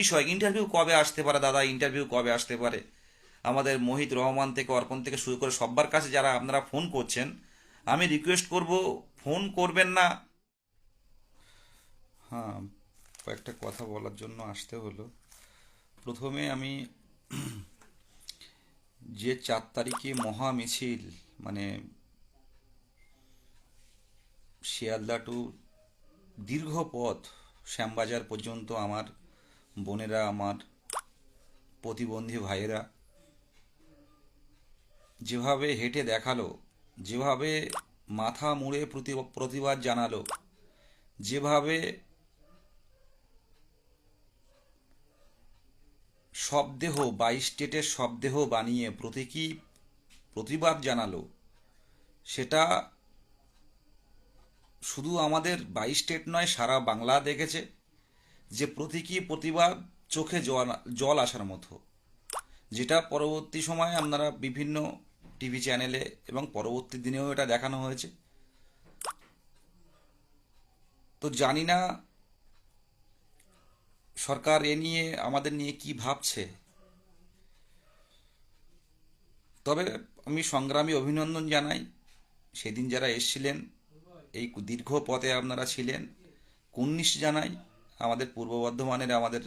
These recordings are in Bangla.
বিষয় ইন্টারভিউ কবে আসতে পারে দাদা, ইন্টারভিউ কবে আসতে পারে? আমাদের মোহিত রহমান থেকে অর্পণ থেকে শুরু করে সবার কাছে যারা আপনারা ফোন করছেন, আমি রিকোয়েস্ট করব ফোন করবেন না। হ্যাঁ, কয়েকটা কথা বলার জন্য আসতে হলো। প্রথমে আমি যে 4 তারিখে মহা মিছিল, মানে শিয়ালদা টু দীর্ঘ পথ শ্যামবাজার পর্যন্ত আমার বোনেরা, আমার প্রতিবন্ধী ভাইয়েরা যেভাবে হেঁটে দেখালো, যেভাবে মাথা মুড়ে প্রতিবাদ জানালো, যেভাবে শবদেহ 22 স্টেটের শবদেহ বানিয়ে প্রতীকী প্রতিবাদ জানালো, সেটা শুধু আমাদের 22 স্টেট নয়, সারা বাংলা দেখেছে যে প্রতীকী প্রতিবাদ চোখে জল জল আসার মতো, যেটা পরবর্তী সময়ে আপনারা বিভিন্ন টিভি চ্যানেলে এবং পরবর্তী দিনেও এটা দেখানো হয়েছে। তো জানি না সরকার এ নিয়ে আমাদের নিয়ে কি ভাবছে। তবে আমি সংগ্রামী অভিনন্দন জানাই সেদিন যারা এসছিলেন, এই দীর্ঘ পথে আপনারা ছিলেন। কুর্নিশ জানাই আমাদের পূর্ব বর্ধমানের আমাদের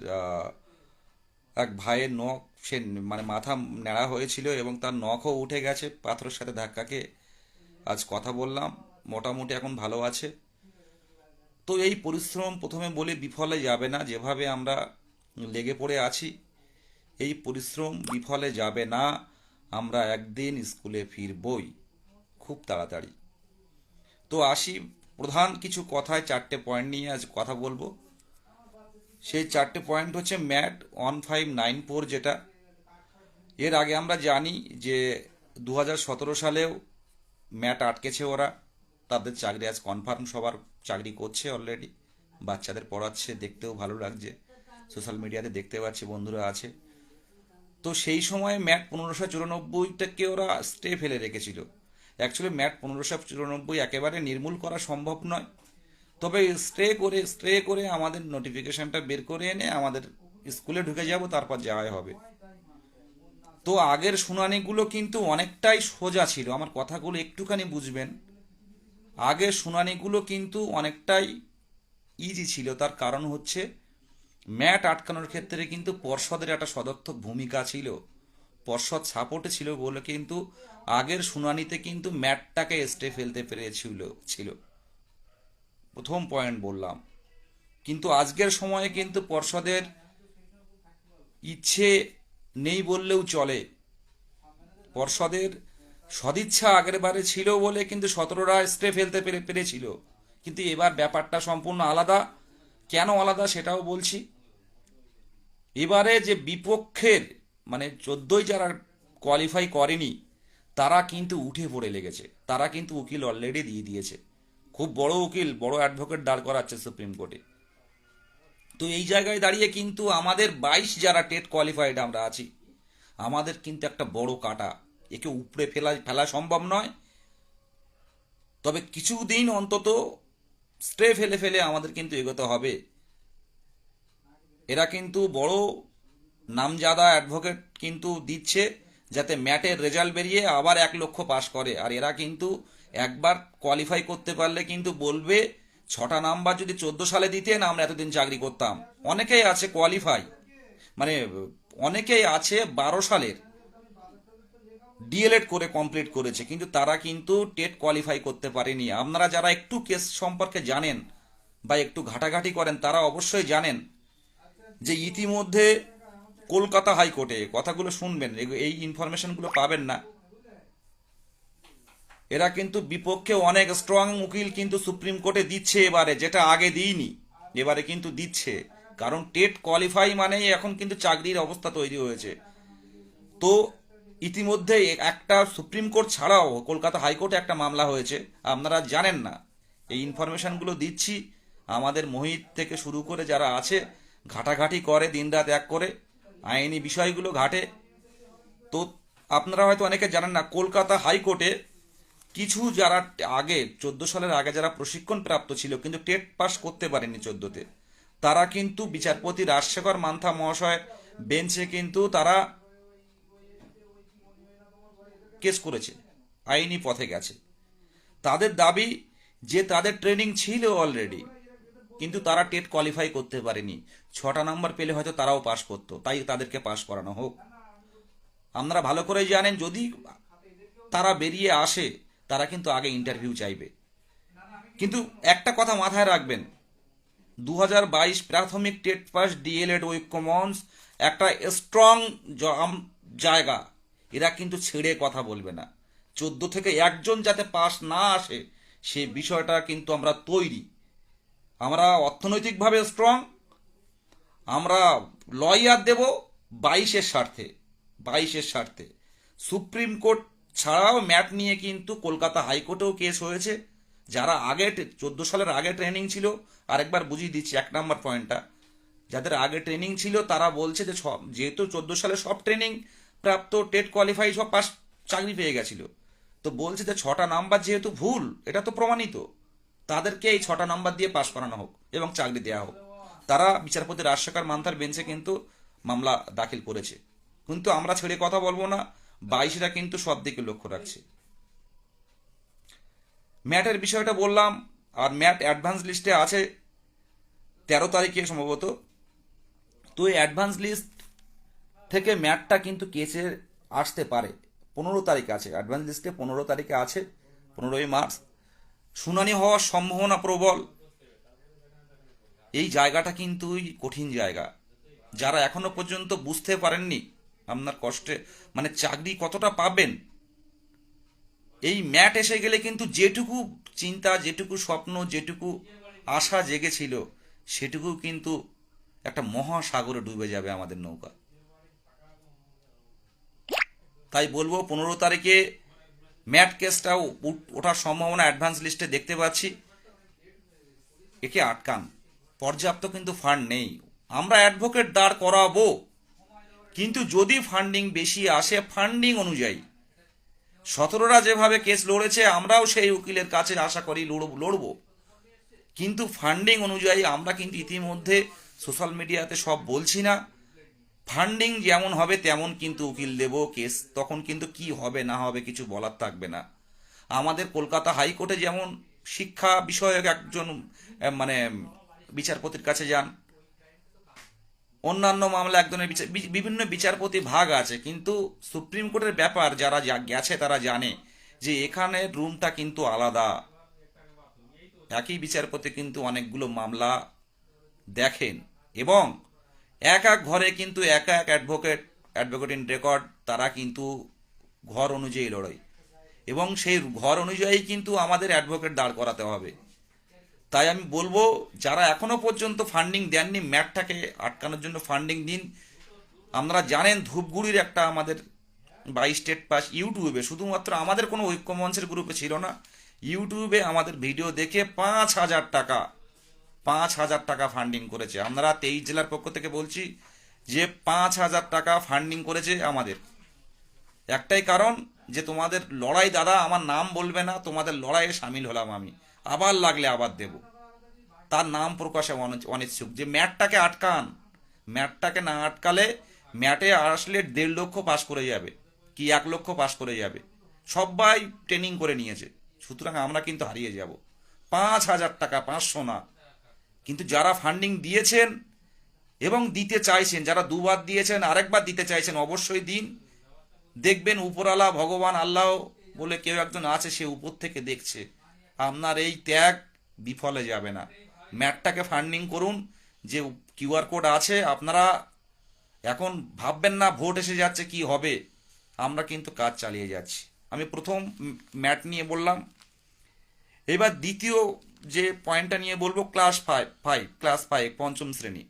এক ভাইয়ের নখ, সে মানে মাথা ন্যাড়া হয়েছিল এবং তার নখও উঠে গেছে পাথরের সাথে ধাক্কা খেয়ে। আজ কথা বললাম, মোটামুটি এখন ভালো আছে। তো এই পরিশ্রম প্রথমে বলে বিফলে যাবে না, যেভাবে আমরা লেগে পড়ে আছি এই পরিশ্রম বিফলে যাবে না। আমরা একদিন স্কুলে ফিরবই খুব তাড়াতাড়ি। তো আসি প্রধান কিছু কথায়, 4টে পয়েন্ট নিয়ে আজ কথা বলবো। সেই 4টে পয়েন্ট হচ্ছে ম্যাট 1594, যেটা এর আগে আমরা জানি যে 2017 সালেও ম্যাট আটকেছে ওরা। তাদের চাকরি আজ কনফার্ম, সবার চাকরি করছে অলরেডি, বাচ্চাদের পড়াচ্ছে, দেখতেও ভালো লাগছে, সোশ্যাল মিডিয়াতে দেখতে পাচ্ছি বন্ধুরা আছে। তো সেই সময় ম্যাট 1594টাকে ওরা স্টে ফেলে রেখেছিল। অ্যাকচুয়ালি ম্যাট 1594 একেবারে নির্মূল করা সম্ভব নয়, তবে স্টে করে আমাদের নোটিফিকেশনটা বের করে এনে আমাদের স্কুলে ঢুকে যাব, তারপর যাওয়াই হবে। তো আগের শুনানিগুলো কিন্তু অনেকটাই সোজা ছিল, আমার কথাগুলো একটুখানি বুঝবেন। আগের শুনানিগুলো কিন্তু অনেকটাই ইজি ছিল। তার কারণ হচ্ছে ম্যাট আটকানোর ক্ষেত্রে কিন্তু পর্ষদের একটা সদর্থক ভূমিকা ছিল, পর্ষদ সাপোর্টে ছিল বলে কিন্তু আগের শুনানিতে কিন্তু ম্যাটটাকে স্টে ফেলতে পেরেছিল। প্রথম পয়েন্ট বললাম। কিন্তু আজকের সময়ে কিন্তু পর্ষদের ইচ্ছে নেই বললেও চলে। পর্ষদের সদিচ্ছা আগের বারে ছিল বলে কিন্তু 17রা স্টে ফেলতে পেরেছিল, কিন্তু এবার ব্যাপারটা সম্পূর্ণ আলাদা। কেন আলাদা সেটাও বলছি। এবারে যে বিপক্ষের মানে 14ই যারা কোয়ালিফাই করেনি, তারা কিন্তু উঠে পড়ে লেগেছে, তারা কিন্তু উকিল অলরেডি দিয়ে দিয়েছে, খুব বড় উকিল, বড় অ্যাডভোকেট দাঁড় করাচ্ছে সুপ্রিম কোর্টে। তো এই জায়গায় দাঁড়িয়ে কিন্তু আমাদের 22 যারা টেট কোয়ালিফাইড আমরা আছি, আমাদের কিন্তু একটা বড় কাটা, একে উপড়ে ফেলা সম্ভব নয়। তবে কিছুদিন অন্তত স্টে ফেলে ফেলে আমাদের কিন্তু এগোতে হবে। এরা কিন্তু বড় নামজাদা অ্যাডভোকেট কিন্তু দিচ্ছে যাতে ম্যাটের রেজাল্ট বেরিয়ে আবার 1 লক্ষ পাশ করে। আর এরা কিন্তু একবার কোয়ালিফাই করতে পারলে কিন্তু বলবে 6টা নাম্বার যদি 14 সালে দিতেন আমরা এতদিন চাকরি করতাম। অনেকেই আছে কোয়ালিফাই, মানে অনেকেই আছে 12 সালের ডিএলএড করে কমপ্লিট করেছে, কিন্তু তারা কিন্তু টেট কোয়ালিফাই করতে পারেনি। আপনারা যারা একটু কেস সম্পর্কে জানেন বা একটু ঘাটাঘাটি করেন তারা অবশ্যই জানেন যে ইতিমধ্যে কলকাতা হাইকোর্টে, কথাগুলো শুনবেন, এই ইনফরমেশনগুলো পাবেন না, এরা কিন্তু বিপক্ষে অনেক স্ট্রং উকিল কিন্তু সুপ্রিম কোর্টে দিচ্ছে এবারে, যেটা আগে দিইনি, এবারে কিন্তু দিচ্ছে। কারণ টেট কোয়ালিফাই মানেই এখন কিন্তু চাকরির অবস্থা তৈরি হয়েছে। তো ইতিমধ্যে একটা সুপ্রিম কোর্ট ছাড়াও কলকাতা হাইকোর্টে একটা মামলা হয়েছে, আপনারা জানেন না। এই ইনফরমেশনগুলো দিচ্ছি, আমাদের মোহিত থেকে শুরু করে যারা আছে ঘাটাঘাটি করে, দিনরাত এক করে আইনি বিষয়গুলো ঘাটে। তো আপনারা হয়তো অনেকে জানেন না, কলকাতা হাইকোর্টে কিছু যারা আগে 14 সালের আগে যারা প্রশিক্ষণ প্রাপ্ত ছিল কিন্তু টেট পাস করতে পারেনি 14তে, তারা কিন্তু বিচারপতি রাজশেখর মান্থা মহাশয় বেঞ্চে কিন্তু তারা কেস করেছে, আইনি পথে গেছে। তাদের দাবি যে তাদের ট্রেনিং ছিল অলরেডি, কিন্তু তারা টেট কোয়ালিফাই করতে পারেনি। 6টা নাম্বার পেলে হয়তো তারাও পাশ করতো, তাই তাদেরকে পাশ করানো হোক। আপনারা ভালো করে জানেন, যদি তারা বেরিয়ে আসে তারা কিন্তু আগে ইন্টারভিউ চাইবে। কিন্তু একটা কথা মাথায় রাখবেন, 2022 প্রাথমিক টেট পাস ডিএলএড ঐক্য মঞ্চ একটা স্ট্রং জায়গা, এরা কিন্তু ছেড়ে কথা বলবে না। 14 থেকে একজন যাতে পাস না আসে সে বিষয়টা কিন্তু আমরা তৈরি। আমরা অর্থনৈতিকভাবে স্ট্রং, আমরা লয়ার দেব 22-এর স্বার্থে। সুপ্রিম কোর্ট ছাড়াও ম্যাট নিয়ে কিন্তু কলকাতা হাইকোর্টেও কেস হয়েছে। যারা আগে 14 সালের আগে ট্রেনিং ছিল, আরেকবার বুঝিয়ে দিচ্ছি 1 নম্বর পয়েন্টটা, যাদের আগে ট্রেনিং ছিল তারা বলছে যে যেহেতু 14 সালে সব ট্রেনিং প্রাপ্ত টেট কোয়ালিফাই সব পাস চাকরি পেয়ে গেছিল, তো বলছে যে 6টা নাম্বার যেহেতু ভুল, এটা তো প্রমাণিত, তাদেরকে এই 6টা নাম্বার দিয়ে পাস করানো হোক এবং চাকরি দেওয়া হোক। তারা বিচারপতি রাজশেখর মান্থার বেঞ্চে কিন্তু মামলা দাখিল করেছে। কিন্তু আমরা ছেড়ে কথা বলবো না, 22রা কিন্তু সব দিকে লক্ষ্য রাখছে। ম্যাটের বিষয়টা বললাম, আর ম্যাট অ্যাডভান্স লিস্টে আছে 13 তারিখে সম্ভবত। তো এই অ্যাডভান্স লিস্ট থেকে ম্যাটটা কিন্তু কেসে আসতে পারে। 15 তারিখ আছে অ্যাডভান্স লিস্টে, 15 তারিখে আছে, 15ই মার্চ শুনানি হওয়ার সম্ভাবনা প্রবল। এই জায়গাটা কিন্তু কঠিন জায়গা। যারা এখনো পর্যন্ত বুঝতে পারেননি আপনার কষ্টে মানে চাকরি কতটা পাবেন, এই ম্যাট এসে গেলে কিন্তু যেটুকু চিন্তা, যেটুকু স্বপ্ন, যেটুকু আশা জেগেছিল সেটুকু কিন্তু একটা মহাসাগরে ডুবে যাবে আমাদের নৌকা। তাই বলবো 15 তারিখে ম্যাট কেসটাও ওঠার সম্ভাবনা অ্যাডভান্স লিস্টে দেখতে পাচ্ছি। একে আটকান, পর্যাপ্ত কিন্তু ফান্ড নেই। আমরা অ্যাডভোকেট দাঁড় করাবো, কিন্তু যদি ফান্ডিং বেশি আসে ফান্ডিং অনুযায়ী 17রা যেভাবে কেস লড়েছে আমরাও সেই উকিলের কাছে আশা করি লড়বো, কিন্তু ফান্ডিং অনুযায়ী আমরা কিন্তু ইতিমধ্যে সোশ্যাল মিডিয়াতে সব বলছি না, ফান্ডিং যেমন হবে তেমন কিন্তু উকিল দেব কেস, তখন কিন্তু কি হবে না হবে কিছু বলার থাকবে না। আমাদের কলকাতা হাইকোর্টে যেমন শিক্ষা বিষয়ক একজন মানে বিচারপতির কাছে যান, অন্যান্য মামলা একজনের বিভিন্ন বিচারপতি ভাগ আছে, কিন্তু সুপ্রিম কোর্টের ব্যাপার যারা গেছে তারা জানে যে এখানে রুমটা কিন্তু আলাদা। একই বিচারপতি কিন্তু অনেকগুলো মামলা দেখেন এবং এক এক ঘরে কিন্তু এক এক অ্যাডভোকেট ইন রেকর্ড, তারা কিন্তু ঘর অনুযায়ী লড়াই, এবং সেই ঘর অনুযায়ী কিন্তু আমাদের অ্যাডভোকেট দাঁড় করাতে হবে। তাই আমি বলবো যারা এখনো পর্যন্ত ফান্ডিং দেননি ম্যাটটাকে আটকানোর জন্য ফান্ডিং দিন। আপনারা জানেন ধূপগুড়ির একটা আমাদের 22 স্টেট পাস ইউটিউবে, শুধুমাত্র আমাদের কোনো ঐক্য মঞ্চের গ্রুপে ছিল না, ইউটিউবে আমাদের ভিডিও দেখে 5,000 টাকা ফান্ডিং করেছে। আমরা 23 জেলার পক্ষ থেকে বলছি যে 5,000 টাকা ফান্ডিং করেছে আমাদের। একটাই কারণ যে তোমাদের লড়াই দাদা, আমার নাম বলবে না, তোমাদের লড়াইয়ে সামিল হলাম আমি, আবার লাগলে আবার দেব। তার নাম প্রকাশে অনিচ্ছুক, যে ম্যাটটাকে আটকান। ম্যাটটাকে না আটকালে ম্যাটে আসলে 1.5 লক্ষ পাস করে যাবে কি 1 লক্ষ পাস করে যাবে, সবাই ট্রেনিং করে নিয়েছে, সুতরাং আমরা কিন্তু হারিয়ে যাব। 5,000 টাকা, 500 না। কিন্তু যারা ফান্ডিং দিয়েছেন এবং দিতে চাইছেন, যারা দুবার দিয়েছেন আরেকবার দিতে চাইছেন, অবশ্যই দিন। দেখবেন উপরালা ভগবান আল্লাহ বলে কেউ একজন আছে, সে উপর থেকে দেখছে, আপনার এই ত্যাগ বিফলে যাবে না। ম্যাটটাকে ফান্ডিং করুন, যে কিউআর কোড আছে। আপনারা এখন ভাববেন না ভোট এসে যাচ্ছে কি হবে, আমরা কিন্তু কাজ চালিয়ে যাচ্ছি। আমি প্রথম ম্যাট নিয়ে বললাম, এবার দ্বিতীয় যে পয়েন্টটা নিয়ে বলবো ক্লাস 5 পঞ্চম শ্রেণী।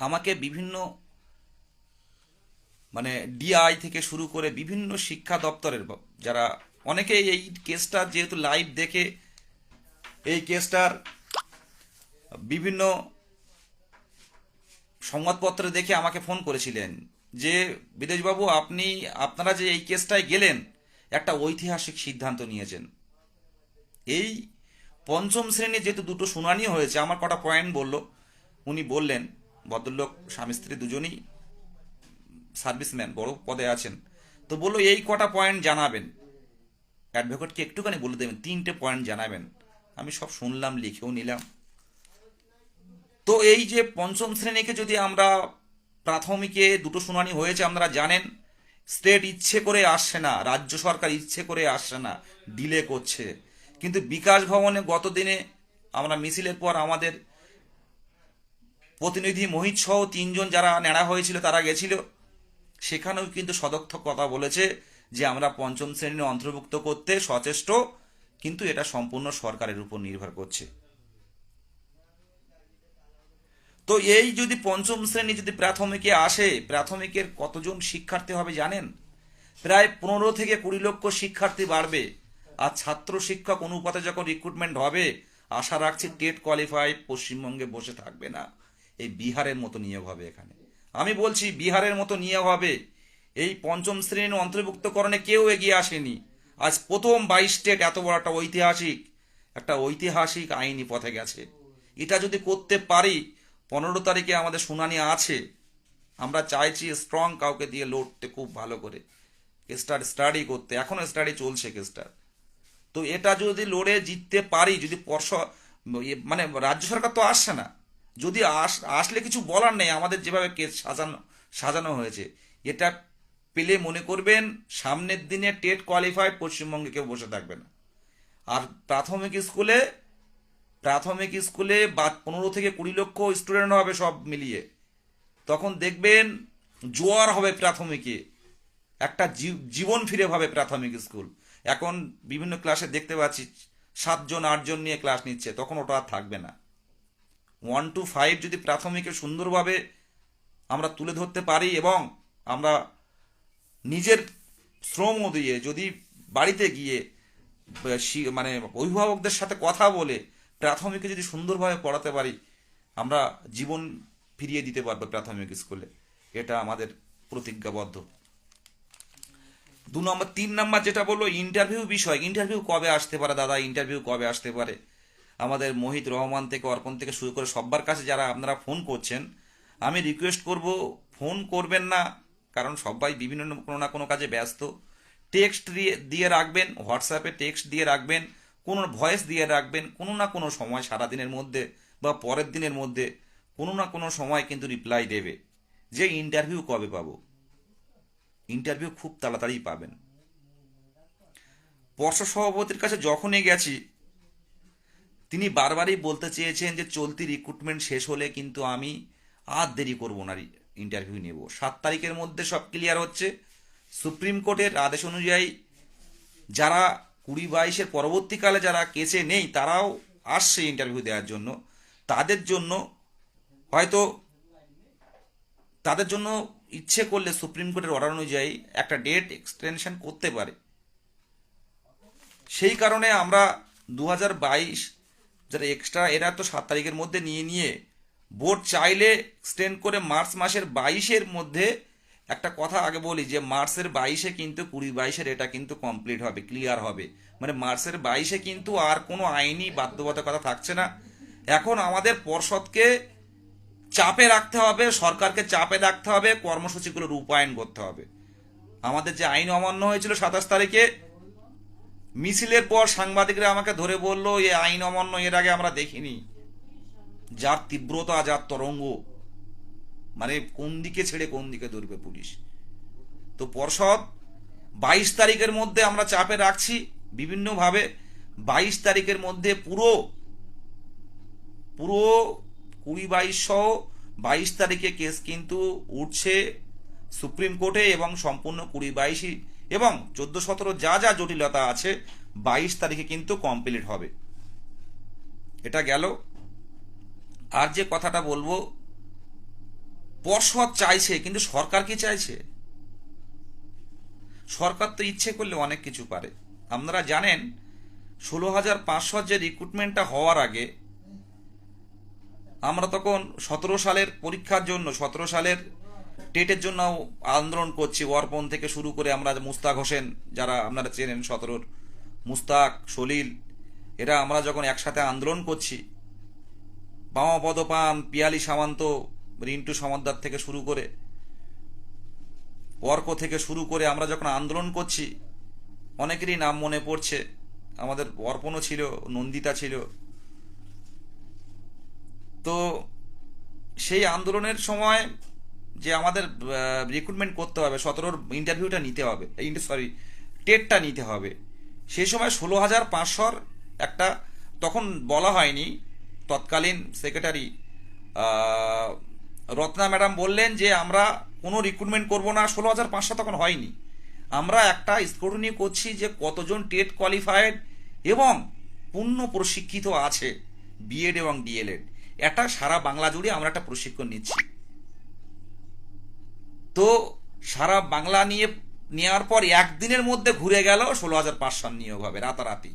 আমাকে বিভিন্ন মানে ডিআই থেকে শুরু করে বিভিন্ন শিক্ষা দপ্তরের যারা অনেকেই এই কেসটা যেহেতু লাইভ দেখে এই কেসটার বিভিন্ন সংবাদপত্রে দেখে আমাকে ফোন করেছিলেন যে বিদেশবাবু আপনারা যে এই কেসটায় গেলেন একটা ঐতিহাসিক সিদ্ধান্ত নিয়েছেন। এই পঞ্চম শ্রেণী যেহেতু দুটো শুনানি হয়েছে, আমার কটা পয়েন্ট বললো উনি বললেন, ভদ্রলোক স্বামী স্ত্রী দুজনই সার্ভিসম্যান, বড় পদে আছেন, তো বললো এই কটা পয়েন্ট জানাবেন, অ্যাডভোকেটকে একটুখানি বলে দেবেন, 3টে পয়েন্ট জানাবেন। আমি সব শুনলাম, লিখেও নিলাম। তো এই যে পঞ্চম শ্রেণীকে যদি আমরা, প্রাথমিকে দুটো শুনানি হয়েছে আপনারা জানেন, স্টেট ইচ্ছে করে আসছে না, রাজ্য সরকার ইচ্ছে করে আসছে না, ডিলে করছে। কিন্তু বিকাশ ভবনে গত দিনে আমরা মিছিলের পর আমাদের প্রতিনিধি মোহিত সহ 3জন যারা নেড়া হয়েছিল তারা গেছিল, সেখানেও কিন্তু সদর্থক কথা বলেছে যে আমরা পঞ্চম শ্রেণী অন্তর্ভুক্ত করতে সচেষ্ট, কিন্তু এটা সম্পূর্ণ সরকারের উপর নির্ভর করছে। তো এই যদি পঞ্চম শ্রেণী যদি প্রাথমিকে আসে, প্রাথমিকের কতজন শিক্ষার্থী হবে জানেন? প্রায় 15 থেকে 20 লক্ষ শিক্ষার্থী বাড়বে। আর ছাত্র শিক্ষক অনুপাতে যখন রিক্রুটমেন্ট হবে, আশা রাখছি টেট কোয়ালিফাই পশ্চিমবঙ্গে বসে থাকবে না, এই বিহারের মতো নিয়োগ হবে এখানে। আমি বলছি বিহারের মতো নিয়োগ হবে। এই পঞ্চম শ্রেণীর অন্তর্ভুক্তকরণে কেউ এগিয়ে আসেনি। আজ প্রথম 22 স্টেট এত বড় একটা ঐতিহাসিক আইনি পথে গেছে। এটা যদি করতে পারি, 15 তারিখে আমাদের শুনানি আছে, আমরা চাইছি স্ট্রং কাউকে দিয়ে লড়তে, খুব ভালো করে কেসটার স্টাডি করতে, এখনো স্টাডি চলছে কেসটার। তো এটা যদি লড়ে জিততে পারি, যদি মানে রাজ্য সরকার তো আসছে না, যদি আসলে কিছু বলার নেই, আমাদের যেভাবে কেস সাজানো হয়েছে, এটা পেলে মনে করবেন সামনের দিনে টেট কোয়ালিফাইড পশ্চিমবঙ্গে কেউ বসে থাকবে না। আর প্রাথমিক স্কুলে 15 থেকে 20 লক্ষ স্টুডেন্ট হবে সব মিলিয়ে, তখন দেখবেন জোয়ার হবে প্রাথমিকে, একটা জীবন ফিরে পাবে প্রাথমিক স্কুল। এখন বিভিন্ন ক্লাসে দেখতে পাচ্ছি 7জন 8জন নিয়ে ক্লাস নিচ্ছে, তখন ওটা আর থাকবে না। 1 to 5 যদি প্রাথমিকে সুন্দরভাবে আমরা তুলে ধরতে পারি, এবং আমরা নিজের শ্রম দিয়ে যদি বাড়িতে গিয়ে মানে অভিভাবকদের সাথে কথা বলে প্রাথমিকে যদি সুন্দরভাবে পড়াতে পারি, আমরা জীবন ফিরিয়ে দিতে পারবো প্রাথমিক স্কুলে। এটা আমাদের প্রতিজ্ঞাবদ্ধ। 3 নম্বর যেটা বললো ইন্টারভিউ বিষয়, ইন্টারভিউ কবে আসতে পারে দাদা, ইন্টারভিউ কবে আসতে পারে? আমাদের মোহিত রহমান থেকে, অর্পণ থেকে শুরু করে সবার কাছে যারা আপনারা ফোন করছেন, আমি রিকোয়েস্ট করব ফোন করবেন না, কারণ সবাই বিভিন্ন কোনো না কোনো কাজে ব্যস্ত। টেক্সট দিয়ে রাখবেন, হোয়াটসঅ্যাপে টেক্সট দিয়ে রাখবেন, কোনো ভয়েস দিয়ে রাখবেন, কোনো না কোনো সময় সারাদিনের মধ্যে বা পরের দিনের মধ্যে কোনো না কোনো সময় কিন্তু রিপ্লাই দেবে যে ইন্টারভিউ কবে পাবো। ইন্টারভিউ খুব তাড়াতাড়ি পাবেন। পর্ষদ সভাপতির কাছে যখনই গেছি, তিনি বারবারই বলতে চেয়েছেন যে চলতি রিক্রুটমেন্ট শেষ হলে কিন্তু আমি আর দেরি করবো না, ইন্টারভিউ নেব। 7 তারিখের মধ্যে সব ক্লিয়ার হচ্ছে। সুপ্রিম কোর্টের আদেশ অনুযায়ী যারা 2022-এর পরবর্তীকালে যারা কেসে নেই, তারাও আসছে ইন্টারভিউ দেওয়ার জন্য। তাদের জন্য হয়তো ইচ্ছে করলে সুপ্রিম কোর্টের অর্ডার অনুযায়ী একটা ডেট এক্সটেনশন করতে পারে। সেই কারণে আমরা 2022 যারা এক্সট্রা, এরা তো 7 তারিখের মধ্যে নিয়ে বোর্ড চাইলে এক্সটেন্ড করে মার্চ মাসের 22-এর মধ্যে, একটা কথা আগে বলি যে মার্চের 22-এ কিন্তু 2022-এর এটা কিন্তু কমপ্লিট হবে, ক্লিয়ার হবে। মানে মার্চের 22-এ কিন্তু আর কোনো আইনি বাধ্যবাধকতা থাকছে না। এখন আমাদের পর্ষদকে চাপে রাখতে হবে, সরকারকে চাপে রাখতে হবে, কর্মসূচিগুলো রূপায়ণ করতে হবে। আমাদের যে আইন অমান্য হয়েছিল 27 তারিখে, মিছিলের পর সাংবাদিকরা আমাকে ধরে বলল এই আইন অমান্য এর আগে আমরা দেখিনি। যার তীব্রতা, যার তরঙ্গ, মানে কোন দিকে ছেড়ে কোন দিকে দৌড়বে পুলিশ। তো পর্ষদ 22 তারিখের মধ্যে আমরা চাপে রাখছি বিভিন্নভাবে। 22 তারিখের মধ্যে পুরো 20-22 সহ 22 তারিখে কেস কিন্তু উঠছে সুপ্রিম কোর্টে, এবং সম্পূর্ণ 20-22 এবং 14-17 যা যা জটিলতা আছে 22 তারিখে কিন্তু কমপ্লিট হবে। এটা গেল। আর যে কথাটা বলবো, পর্ষদ চাইছে, কিন্তু সরকার কি চাইছে? সরকার তো ইচ্ছে করলে অনেক কিছু পারে। আপনারা জানেন 16,500 যে রিক্রুটমেন্টটা হওয়ার আগে আমরা তখন 17 সালের পরীক্ষার জন্য, 17 সালের টেটের জন্য আন্দোলন করছি। অর্পণ থেকে শুরু করে আমরা, মুস্তাক হোসেন যারা আপনারা চেনেন, 17-র মুস্তাক, সলিল, এরা আমরা যখন একসাথে আন্দোলন করছি পামাপদ পান, পিয়ালি সামন্ত, রিন্টু সমদ্দার থেকে শুরু করে, অর্ক থেকে শুরু করে আমরা যখন আন্দোলন করছি, অনেকেরই নাম মনে পড়ছে। আমাদের অর্পণও ছিল, নন্দিতা ছিল। তো সেই আন্দোলনের সময় যে আমাদের রিক্রুটমেন্ট করতে হবে, 17-র ইন্টারভিউটা নিতে হবে, সরি টেটটা নিতে হবে, সেই সময় 16,500 একটা, তখন বলা হয়নি, তৎকালীন সেক্রেটারি রত্না ম্যাডাম বললেন যে আমরা কোনো রিক্রুটমেন্ট করব না, 16,500 তখন হয়নি। আমরা একটা স্ক্রুটিনি করছি যে কতজন টেট কোয়ালিফাইড এবং পূর্ণ প্রশিক্ষিত আছে বিএড এবং ডিএলএড, এটা সারা বাংলা জুড়ে আমরা একটা প্রশিক্ষণ নিচ্ছি। তো সারা বাংলা নিয়ে নেওয়ার পর একদিনের মধ্যে ঘুরে গেল 16,500 নিয়োগ হবে রাতারাতি।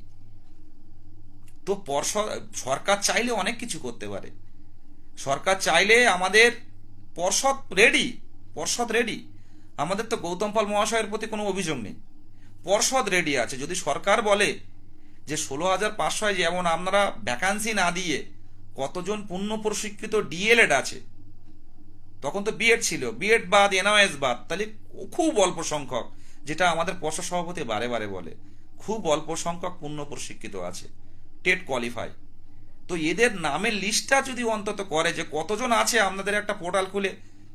তো সরকার চাইলে অনেক কিছু করতে পারে। সরকার চাইলে আমাদের পর্ষদ রেডি। আমাদের তো গৌতম পাল মহাশয়ের প্রতি কোনো অভিযোগ নেই, পর্ষদ রেডি আছে। যদি সরকার বলে যে 16,500 যেমন আপনারা ভ্যাকান্সি না দিয়ে কতজন পূর্ণ প্রশিক্ষিত ডিএলএড আছে, তখন তো বিএড ছিল, বিএড বাদ এনওএস বাদ, তাহলে খুব অল্প সংখ্যক, যেটা আমাদের পর্ষদ সভাপতি বারে বারে বলে, খুব অল্প সংখ্যক পূর্ণ প্রশিক্ষিত আছে টেট কোয়ালিফাই। তো এদের নামের লিস্টটা যদি অন্তত করে যে কতজন আছে, আপনাদের একটা পোর্টাল খুলে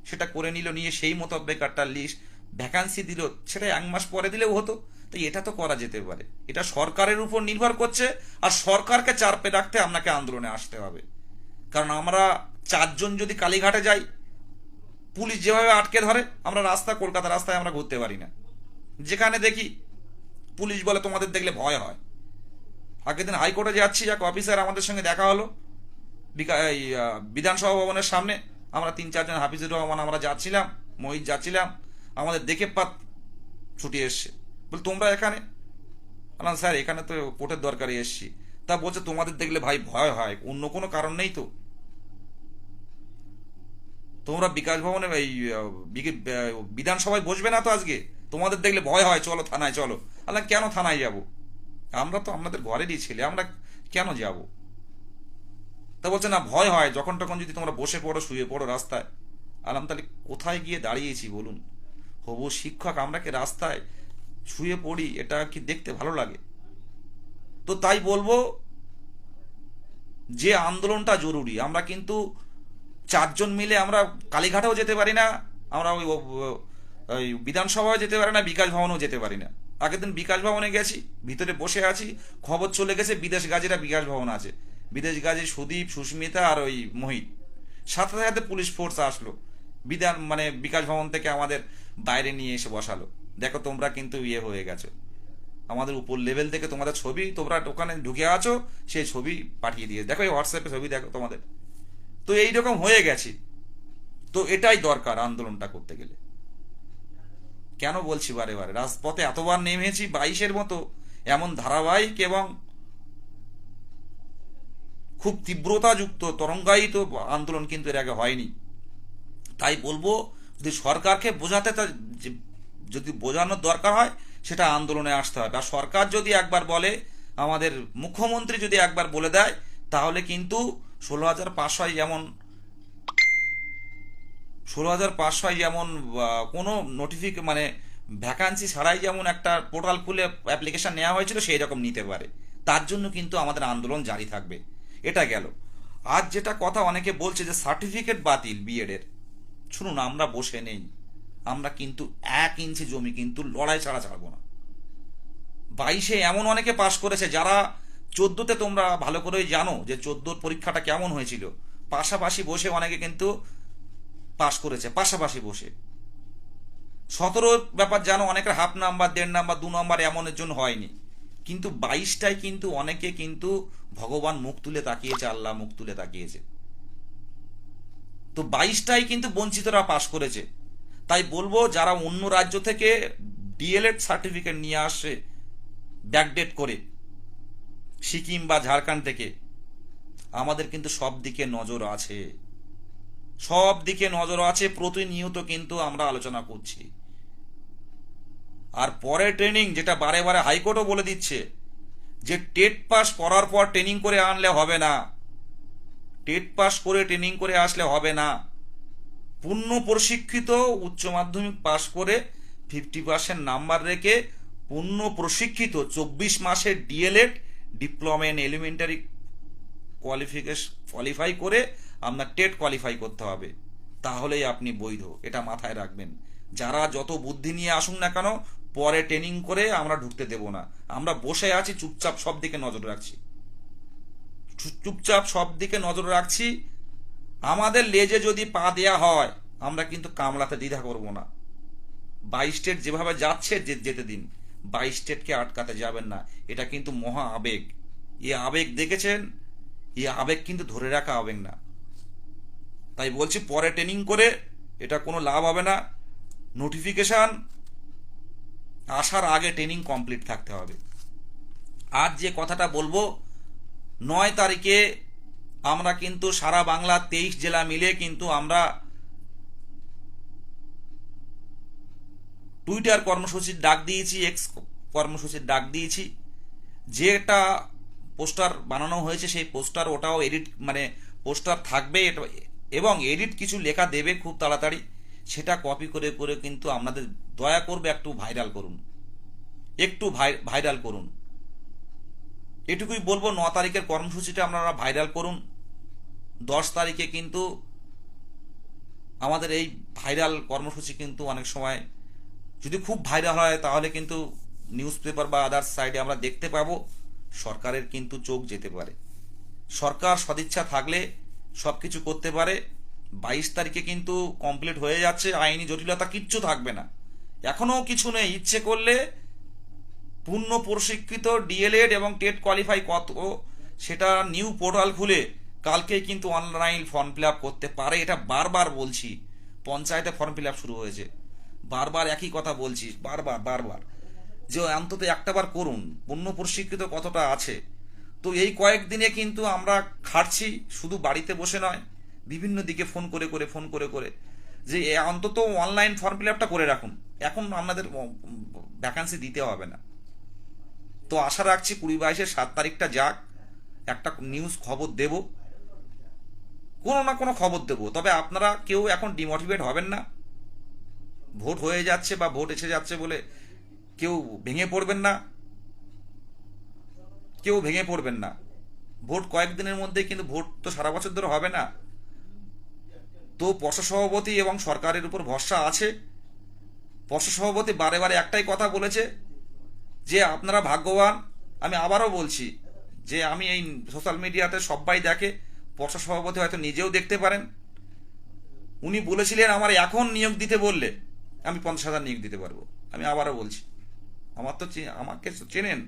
সেটা করে নিল, নিয়ে সেই মোতাবেক একটা লিস্ট ভ্যাকান্সি দিল, সেটা 1 মাস পরে দিলেও হতো। তো এটা তো করা যেতে পারে। এটা সরকারের উপর নির্ভর করছে, আর সরকারকে চাপে রাখতে আপনাকে আন্দোলনে আসতে হবে। কারণ আমরা 4 জন যদি কালীঘাটে যাই, পুলিশ যেভাবে আটকে ধরে, আমরা কলকাতা রাস্তায় আমরা ঘুরতে পারি না। যেখানে দেখি পুলিশ বলে তোমাদের দেখলে ভয় হয়। আগের দিন হাইকোর্টে যাচ্ছি, এক অফিসার আমাদের সঙ্গে দেখা হলো বিধানসভা ভবনের সামনে। আমরা 3-4 জন, হাফিজুর রহমান, আমরা যাচ্ছিলাম, মহিত যাচ্ছিলাম, আমাদের দেখে পাত ছুটি এসছে। বল তোমরা এখানে? বললাম স্যার এখানে তো কোর্টের দরকারে এসছি। তা বলছে তোমাদের দেখলে ভাই ভয় হয়, অন্য কোনো কারণ নেই তো? তোমরা বিকাশ ভবনে এই বিধানসভায় বসবে না তো আজকে? তোমাদের দেখলে ভয় হয়, চলো থানায় চলো। আল্লাহ কেন থানায় যাব? আমরা তো আপনাদের ঘরেরই ছেলে, আমরা কেন যাব? তা বলছে না ভয় হয়, যখন তখন যদি তোমরা বসে পড়ো, শুয়ে পড়ো রাস্তায়। আলাম তাহলে কোথায় গিয়ে দাঁড়িয়েছি বলুন? হবু শিক্ষক আমরা কি রাস্তায় শুয়ে পড়ি? এটা কি দেখতে ভালো লাগে? তো তাই বলবো যে আন্দোলনটা জরুরি। আমরা কিন্তু 4 জন মিলে আমরা কালীঘাটেও যেতে পারি না, আমরা ওই বিধানসভায় যেতে পারি না, বিকাশ ভবনেও যেতে পারি না। আগের দিন বিকাশ ভবনে গেছি, ভিতরে বসে আছি, খবর চলে গেছে বিদেশ গাজীরা বিকাশ ভবন আছে। বিদেশ গাজী সুদীপ, সুস্মিতা আর ওই মোহিত, সাথে সাথে পুলিশ ফোর্স আসলো, বিকাশ ভবন থেকে আমাদের বাইরে নিয়ে এসে বসালো। দেখো তোমরা কিন্তু হয়ে গেছো, আমাদের উপর লেভেল থেকে তোমাদের ছবি, তোমরা ওখানে ঢুকে আছো, সেই ছবি পাঠিয়ে দিয়ে দেখো, এই হোয়াটসঅ্যাপে ছবি দেখো তোমাদের। তো এইরকম হয়ে গেছে। তো এটাই দরকার আন্দোলনটা করতে গেলে। কেন বলছি বারে বারে, রাজপথে এতবার নেমেছি 22-এর মতো, এমন ধারাবাহিক এবং খুব তীব্রতাযুক্ত তরঙ্গায়িত আন্দোলন কিন্তু এর আগে হয়নি। তাই বলবো, যদি সরকারকে বোঝাতে, যদি বোঝানোর দরকার হয়, সেটা আন্দোলনে আসতে হবে। আর সরকার যদি একবার বলে, আমাদের মুখ্যমন্ত্রী যদি একবার বলে দেয়, তাহলে কিন্তু 16,500 যেমন 16,500 যেমন কোনো ভ্যাকান্সি ছাড়াই যেমন একটা পোর্টাল খুলে অ্যাপ্লিকেশন নেওয়া হয়েছিল, সেই রকম নিতে পারে। তার জন্য কিন্তু আমাদের আন্দোলন জারি থাকবে। এটা গেল। আজ যেটা কথা অনেকে বলছে যে সার্টিফিকেট বাতিল বিএডের, শুনুন, আমরা বসে নেই। আমরা কিন্তু 1 ইঞ্চি জমি কিন্তু লড়াই ছাড়া ছাড়বো না। 22-এ এমন অনেকে পাশ করেছে যারা 14-তে, তোমরা ভালো করেই জানো যে 14-র পরীক্ষাটা কেমন হয়েছিল। পাশাপাশি বসে অনেকে কিন্তু পাশ করেছে, পাশাপাশি বসে। 17-র ব্যাপার জানো, অনেকের হাফ নাম্বার, 1.5 নাম্বার, 2 নাম্বার এমনের জন্য হয়নি। কিন্তু 22টায় কিন্তু অনেকে কিন্তু ভগবান মুখ তুলে তাকিয়েছে, আল্লাহ মুখ তুলে তাকিয়েছে। তো 22টায় কিন্তু বঞ্চিতরা পাশ করেছে। তাই বলবো, যারা অন্য রাজ্য থেকে ডিএলএড সার্টিফিকেট নিয়ে আসে ব্যাকডেট করে, সিকিম বা ঝাড়খণ্ড থেকে, আমাদের কিন্তু সব দিকে নজর আছে, সব দিকে নজর আছে। প্রতিনিয়ত কিন্তু আমরা আলোচনা করছি। আর পরে ট্রেনিং, যেটা বারে বারে হাইকোর্টও বলে দিচ্ছে, যে টেট পাস করার পর ট্রেনিং করে আনলে হবে না। টেট পাস করে ট্রেনিং করে আসলে হবে না। পূর্ণ প্রশিক্ষিত উচ্চ মাধ্যমিক পাস করে 50% নাম্বার রেখে পূর্ণ প্রশিক্ষিত 24 মাসের DElEd diploma in elementary qualify করে আপনার টেট কোয়ালিফাই করতে হবে, তাহলেই আপনি বৈধ। এটা মাথায় রাখবেন। যারা যত বুদ্ধি নিয়ে আসুন না কেন, পরে ট্রেনিং করে আমরা ঢুকতে দেব না। আমরা বসে আছি, চুপচাপ সব দিকে নজর রাখছি, চুপচাপ সব দিকে নজর রাখছি। আমাদের লেজে যদি পা দেয়া হয়, আমরা কিন্তু কামড়াতে দ্বিধা করব না। 22 স্টেট যেভাবে যাচ্ছে যেতে দিন, 22 স্টেটকে আটকাতে যাবেন না। এটা কিন্তু মহা আবেগ। এই আবেগ দেখেছেন, এই আবেগ কিন্তু ধরে রাখা আবেগ না। তাই বলছি, পরে ট্রেনিং করে এটা কোনো লাভ হবে না। নোটিফিকেশান আসার আগে ট্রেনিং কমপ্লিট থাকতে হবে। আজ যে কথাটা বলবো, 9 তারিখে আমরা কিন্তু সারা বাংলা 23 জেলা মিলে কিন্তু আমরা টুইটার কর্মসূচির ডাক দিয়েছি, এক্স কর্মসূচির ডাক দিয়েছি। যেটা পোস্টার বানানো হয়েছে সেই পোস্টার, ওটাও এডিট পোস্টার থাকবে এবং এডিট কিছু লেখা দেবে খুব তাড়াতাড়ি। সেটা কপি করে করে কিন্তু আপনাদের দয়া করবে একটু ভাইরাল করুন, একটু ভাইরাল করুন। এটুকুই বলবো। 9 তারিখের কর্মসূচিটা আপনারা ভাইরাল করুন। 10 তারিখে কিন্তু আমাদের এই ভাইরাল কর্মসূচি কিন্তু অনেক সময় যদি খুব ভাইরাল হয়, তাহলে কিন্তু নিউজ পেপার বা আদার্স সাইডে আমরা দেখতে পাবো। সরকারের কিন্তু চোখ যেতে পারে। সরকার সদিচ্ছা থাকলে সব কিছু করতে পারে। 22 তারিখে কিন্তু কমপ্লিট হয়ে যাচ্ছে, আইনি জটিলতা কিচ্ছু থাকবে না। এখনও কিছু নেই। ইচ্ছে করলে পূর্ণ প্রশিক্ষিত ডিএলএড এবং টেট কোয়ালিফাই কত, সেটা নিউ পোর্টাল খুলে কালকেই কিন্তু অনলাইন ফর্ম ফিল আপ করতে পারে। এটা বারবার বলছি, পঞ্চায়েতে ফর্ম ফিল আপ শুরু হয়েছে, বারবার একই কথা বলছি, বারবার যে অন্তত একটাবার করুন। পূর্ণ প্রশিক্ষিত কতটা আছে। তো এই কয়েকদিনে কিন্তু আমরা খাটছি, শুধু বাড়িতে বসে নয়, বিভিন্ন দিকে ফোন করে করে যে অন্তত অনলাইন ফর্ম ফিল আপটা করে রাখুন। এখন আপনাদের ভ্যাকান্সি দিতে হবে না। তো আশা রাখছি 20-22-এর 7 তারিখটা যাক, একটা নিউজ খবর দেব, কোনো না কোনো খবর দেব। তবে আপনারা কেউ এখন ডিমোটিভেট হবেন না। ভোট হয়ে যাচ্ছে বা ভোট এসে যাচ্ছে বলে কেউ ভেঙে পড়বেন না, কেউ ভেঙে পড়বেন না। ভোট কয়েকদিনের মধ্যে, কিন্তু ভোট তো সারা বছর ধরে হবে না। তো পর্ষদ সভাপতি এবং সরকারের উপর ভরসা আছে। পর্ষদ সভাপতি বারে বারে একটাই কথা বলেছে যে আপনারা ভাগ্যবান। আমি আবারও বলছি যে আমি এই সোশ্যাল মিডিয়াতে সবাই দেখে, পর্ষদ সভাপতি হয়তো নিজেও দেখতে পারেন। উনি বলেছিলেন আমার এখন নিয়োগ দিতে বললে আমি 50,000 নিয়োগ দিতে পারবো। আমি আবারও বলছি, আমাকে চেনেন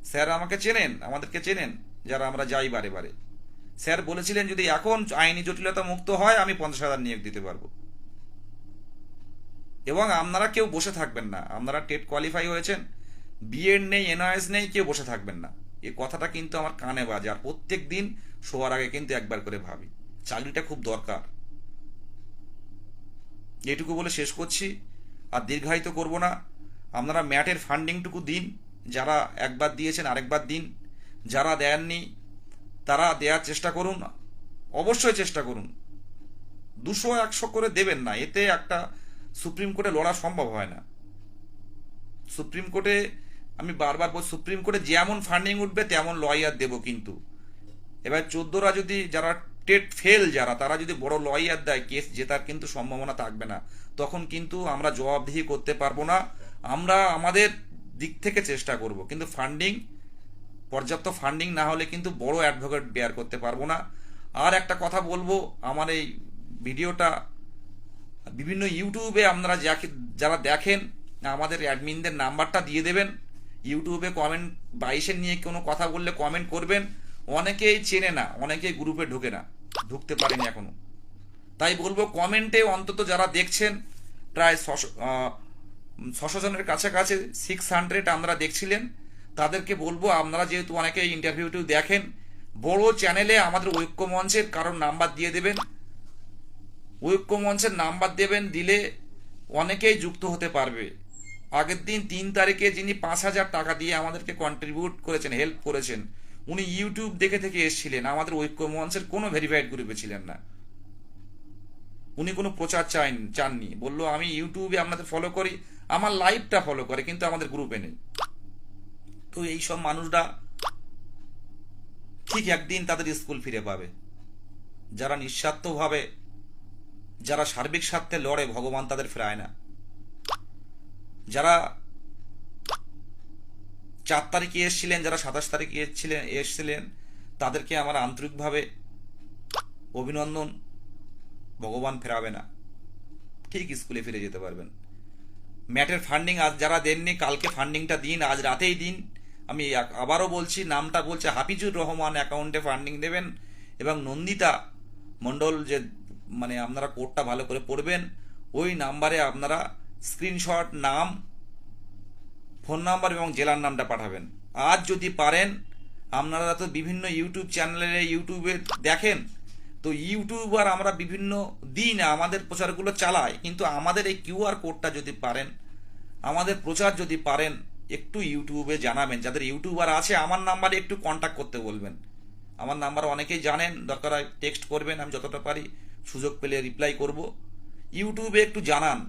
স্যার, আমাকে চেনেন, আমাদেরকে চেনেন যারা আমরা যাই বারে বারে। স্যার বলেছিলেন যদি এখন আইনি জটিলতা মুক্ত হয় আমি 50,000 নিয়োগ দিতে পারবো। এবং আপনারা কেউ বসে থাকবেন না। আপনারা টেট কোয়ালিফাই হয়েছেন, বিএড নেই, এনআইএস নেই, কেউ বসে থাকবেন না। এই কথাটা কিন্তু আমার কানে বাজে। আর প্রত্যেক দিন শোয়ার আগে কিন্তু একবার করে ভাবি, চাকরিটা খুব দরকার। এটুকু বলে শেষ করছি, আর দীর্ঘায়িত করব না। আপনারা ম্যাটের ফান্ডিংটুকু দিন। যারা একবার দিয়েছেন আরেকবার দিন, যারা দেননি তারা দেওয়ার চেষ্টা করুন, অবশ্যই চেষ্টা করুন। 200-100 করে দেবেন না, এতে একটা সুপ্রিম কোর্টে লড়া সম্ভব হয় না। সুপ্রিম কোর্টে আমি বারবার বলছি, সুপ্রিম কোর্টে যেমন ফান্ডিং উঠবে তেমন লয়ার দেব। কিন্তু এবার 14রা যদি, যারা টেট ফেল যারা, তারা যদি বড় লয়ার দেয়, কেস জেতার কিন্তু সম্ভাবনা থাকবে না। তখন কিন্তু আমরা জবাবদিহি করতে পারবো না। আমরা আমাদের দিক থেকে চেষ্টা করব, কিন্তু পর্যাপ্ত ফান্ডিং না হলে কিন্তু বড় অ্যাডভোকেট বেয়ার করতে পারবো না। আর একটা কথা বলবো, আমার এই ভিডিওটা বিভিন্ন ইউটিউবে আপনারা যারা দেখেন, আমাদের অ্যাডমিনদের নাম্বারটা দিয়ে দেবেন। ইউটিউবে কমেন্ট 22-এর নিয়ে কোনো কথা বললে কমেন্ট করবেন। অনেকেই চেনে না, অনেকেই গ্রুপে ঢুকতে পারেনি এখনো। তাই বলবো কমেন্টে অন্তত যারা দেখছেন, প্রায় 600 জনের কাছাকাছি, 600 আপনারা দেখছিলেন, তাদেরকে বলবো আপনারা যেহেতু অনেকে ইন্টারভিউটিও দেখেন, বড় চ্যানেলে আমাদের ঐক্য মঞ্চের কারোর নাম্বার দিয়ে দেবেন। ঐক্য মঞ্চের নাম্বার দেবেন, দিলে অনেকেই যুক্ত হতে পারবে। আগের দিন 3 তারিখে যিনি 5,000 টাকা দিয়ে আমাদেরকে কন্ট্রিবিউট করেছেন, হেল্প করেছেন, উনি ইউটিউব দেখে থেকে এসেছিলেন, আমাদের ঐক্য মঞ্চের কোনো ভেরিফাইড গ্রুপে ছিলেন না। উনি কোনো প্রচার চাননি, বললো আমি ইউটিউবে আপনাদের ফলো করি, আমার লাইভটা ফলো করে, কিন্তু আমাদের গ্রুপে নেই। তো এইসব মানুষরা ঠিক একদিন তাদের স্কুল ফিরে পাবে। যারা নিঃস্বার্থভাবে, যারা সার্বিক স্বার্থে লড়ে, ভগবান তাদের ফেরায় না। যারা 4 তারিখে এসেছিলেন, যারা 27 তারিখে এসেছিলেন, তাদেরকে আমার আন্তরিকভাবে অভিনন্দন। ভগবান ফেরাবে না, ঠিক স্কুলে ফিরে যেতে পারবেন। ম্যাটের ফান্ডিং আজ যারা দেননি, কালকে ফান্ডিংটা দিন, আজ রাতেই দিন। আমি আবারও বলছি, নামটা বলছে হাফিজুর রহমান, অ্যাকাউন্টে ফান্ডিং দেবেন। এবং নন্দিতা মণ্ডল, যে মানে আপনারা কোডটা ভালো করে পড়বেন, ওই নাম্বারে আপনারা স্ক্রিনশট, নাম, ফোন নাম্বার এবং জেলার নামটা পাঠাবেন। আজ যদি পারেন, আপনারা তো বিভিন্ন ইউটিউব চ্যানেলে ইউটিউবে দেখেন, তো ইউটিউবার আমরা বিভিন্ন দিন আমাদের প্রচারগুলো চালাই, কিন্তু আমাদের এই কিউআর কোডটা যদি পারেন, আমাদের প্রচার যদি পারেন, একটু ইউটিউবে জানাবেন। যাদের ইউটিউবার আছে, আমার নাম্বারে একটু কন্ট্যাক্ট করতে বলবেন। আমার নাম্বার অনেকেই জানেন, দরকার হয় টেক্সট করবেন, আমি যতটা পারি সুযোগ পেলে রিপ্লাই করব। ইউটিউবে একটু জানান।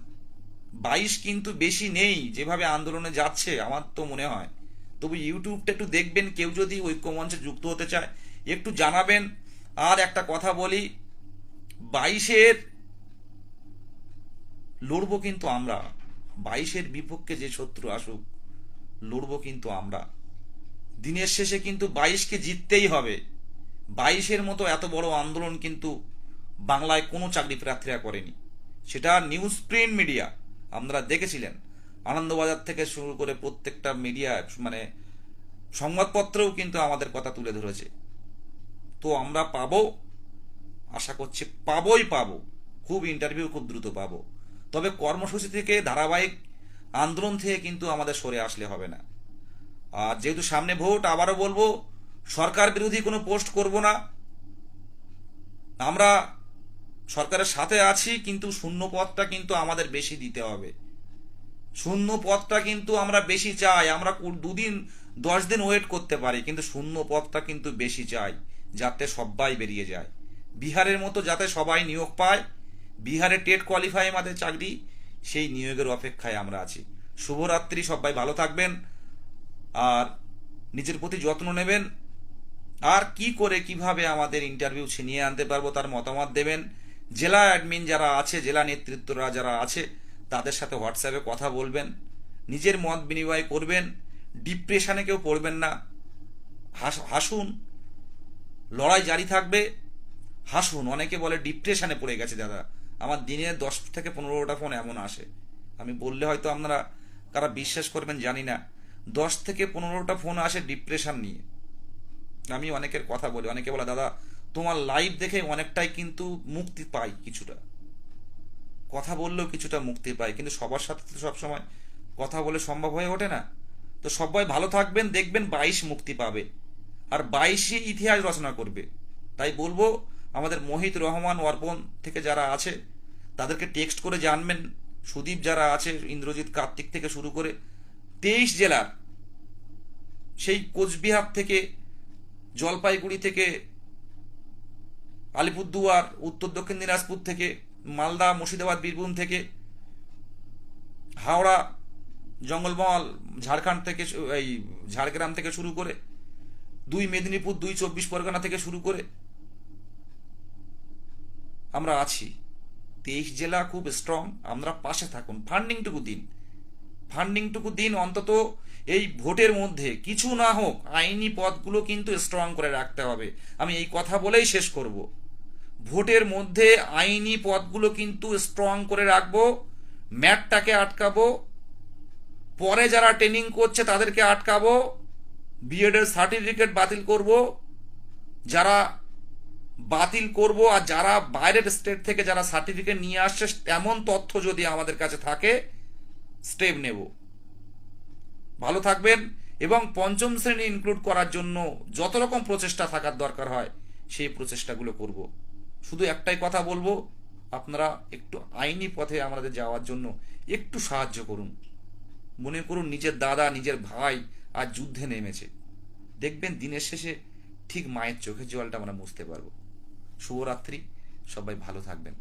22 কিন্তু বেশি নেই যেভাবে আন্দোলনে যাচ্ছে আমার তো মনে হয়। তবু ইউটিউবটা একটু দেখবেন, কেউ যদি ঐক্যমঞ্চে যুক্ত হতে চায় একটু জানাবেন। আর একটা কথা বলি, 22-এর লড়বো কিন্তু আমরা। 22-এর বিপক্ষে যে শত্রু আসুক, লড়বো কিন্তু আমরা। দিনের শেষে কিন্তু 22-কে জিততেই হবে। 22-এর মতো এত বড় আন্দোলন কিন্তু বাংলায় কোনো চাকরি প্রার্থীরা করেনি। সেটা নিউজ প্রিন্ট মিডিয়া আপনারা দেখেছিলেন, আনন্দবাজার থেকে শুরু করে প্রত্যেকটা মিডিয়া, মানে সংবাদপত্রেও কিন্তু আমাদের কথা তুলে ধরেছে। তো আমরা পাবো, আশা করছি পাবো। খুব ইন্টারভিউ খুব দ্রুত পাবো। তবে কর্মসূচি থেকে, ধারাবাহিক আন্দোলন থেকে কিন্তু আমাদের সরে আসলে হবে না। আর যেহেতু সামনে ভোট, আবারও বলবো, সরকার বিরোধী কোনো পোস্ট করব না। আমরা সরকারের সাথে আছি, কিন্তু শূন্য পদটা কিন্তু আমাদের বেশি দিতে হবে। শূন্য পদটা কিন্তু আমরা বেশি চাই। আমরা 2 দিন 10 দিন ওয়েট করতে পারি, কিন্তু শূন্য পদটা কিন্তু বেশি চাই, যাতে সবাই বেরিয়ে যায়। বিহারের মতো যাতে সবাই নিয়োগ পায়, বিহারে টেট কোয়ালিফাই আমাদের চাকরি, সেই নিয়োগের অপেক্ষায় আমরা আছি। শুভরাত্রি, সবাই ভালো থাকবেন আর নিজের প্রতি যত্ন নেবেন। আর কি করে কিভাবে আমাদের ইন্টারভিউ ছিনিয়ে আনতে পারবো তার মতামত দেবেন। জেলা অ্যাডমিন যারা আছে, জেলা নেতৃত্বরা যারা আছে, তাদের সাথে হোয়াটসঅ্যাপে কথা বলবেন, নিজের মত বিনিময় করবেন। ডিপ্রেশনে কেউ পড়বেন না, হাসুন, লড়াই জারি থাকবে, হাসুন। অনেকে বলে ডিপ্রেশনে পড়ে গেছে দাদা, আমার দিনে 10 থেকে 15টা ফোন এমন আসে, আমি বললে হয়তো আপনারা কারা বিশ্বাস করবেন জানি না, 10 থেকে 15টা ফোন আসে ডিপ্রেশন নিয়ে। আমি অনেকের কথা বলি, অনেকে বলে দাদা তোমার লাইভ দেখে অনেকটাই কিন্তু মুক্তি পাই, কিছুটা কথা বললেও কিছুটা মুক্তি পাই, কিন্তু সবার সাথে তো সবসময় কথা বলে সম্ভব হয়ে ওঠে না। তো সবাই ভালো থাকবেন, দেখবেন 22 মুক্তি পাবে, আর 22-ই ইতিহাস রচনা করবে। তাই বলবো, আমাদের মোহিত রহমান অর্পণ থেকে যারা আছে তাদেরকে টেক্সট করে জানবেন। সুদীপ যারা আছে, ইন্দ্রজিৎ, কার্তিক থেকে শুরু করে 23 জেলার, সেই কোচবিহার থেকে, জলপাইগুড়ি থেকে, আলিপুরদুয়ার, উত্তর দক্ষিণ দিনাজপুর থেকে, মালদা, মুর্শিদাবাদ, বীরভূম থেকে, হাওড়া, জঙ্গলমহল, ঝাড়খণ্ড থেকে, এই ঝাড়গ্রাম থেকে শুরু করে 2 মেদিনীপুর, 2 24 পরগনা থেকে শুরু করে আমরা আছি। 23 জেলা খুব স্ট্রং, আমরা পাশে থাকুন। ফান্ডিংটুকু দিন অন্তত। এই ভোটের মধ্যে কিছু না হোক, আইনি পদগুলো কিন্তু স্ট্রং করে রাখতে হবে। আমি এই কথা বলেই শেষ করব। ভোটের মধ্যে আইনি পদগুলো কিন্তু স্ট্রং করে রাখবো, ম্যাটটাকে আটকাবো, পরে যারা ট্রেনিং করছে তাদেরকে আটকাবো, বিএড এর সার্টিফিকেট বাতিল করব, যারা বাতিল করব, আর যারা বাইরের স্টেট থেকে যারা সার্টিফিকেট নিয়ে আসছে এমন তথ্য যদি আমাদের কাছে থাকে, স্টেপ নেব। ভালো থাকবেন, এবং 5ম শ্রেণী ইনক্লুড করার জন্য যত রকম প্রচেষ্টা থাকার দরকার হয় সেই প্রচেষ্টাগুলো করব। শুধু একটাই কথা বলবো, আপনারা একটু আইনি পথে আমাদের যাওয়ার জন্য একটু সাহায্য করুন। মনে করুন নিজের দাদা, নিজের ভাই আজ যুদ্ধে নেমেছে, দেখবেন দিনের শেষে ঠিক মায়ের চোখের জলটা আমরা মুছতে পারবো। শুভরাত্রি, সবাই ভালো থাকবেন।